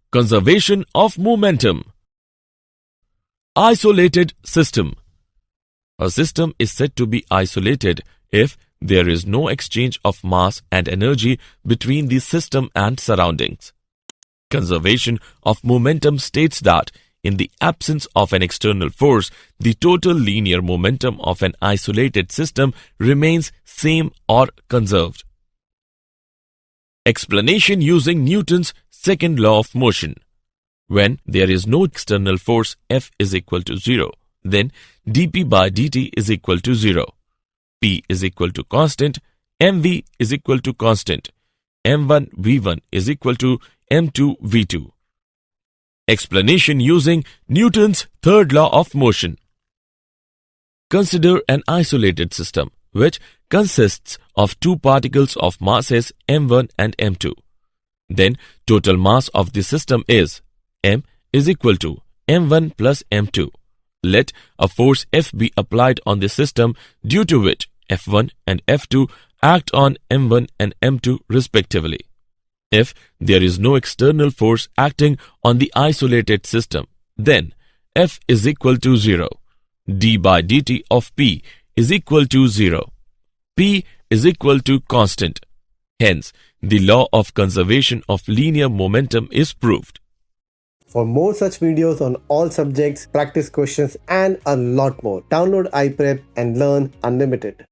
Conservation of momentum. Isolated system. A system is said to be isolated if there is no exchange of mass and energy between the system and surroundings. Conservation of momentum states that in the absence of an external force, the total linear momentum of an isolated system remains same or conserved. Explanation using Newton's second law of motion. When there is no external force F is equal to 0, then dP by dt is equal to 0. P is equal to constant, mv is equal to constant, m1 v1 is equal to m2 v2. Explanation using Newton's third law of motion. Consider an isolated system which consists of two particles of masses m1 and m2. Then total mass of the system is m is equal to m1 plus m2. Let a force F be applied on the system, due to which F1 and F2 act on m1 and m2 respectively. If there is no external force acting on the isolated system, then F is equal to 0. d by dt of P is equal to 0. P is equal to constant. Hence, the law of conservation of linear momentum is proved. For more such videos on all subjects, practice questions and a lot more, download iPrep and learn unlimited.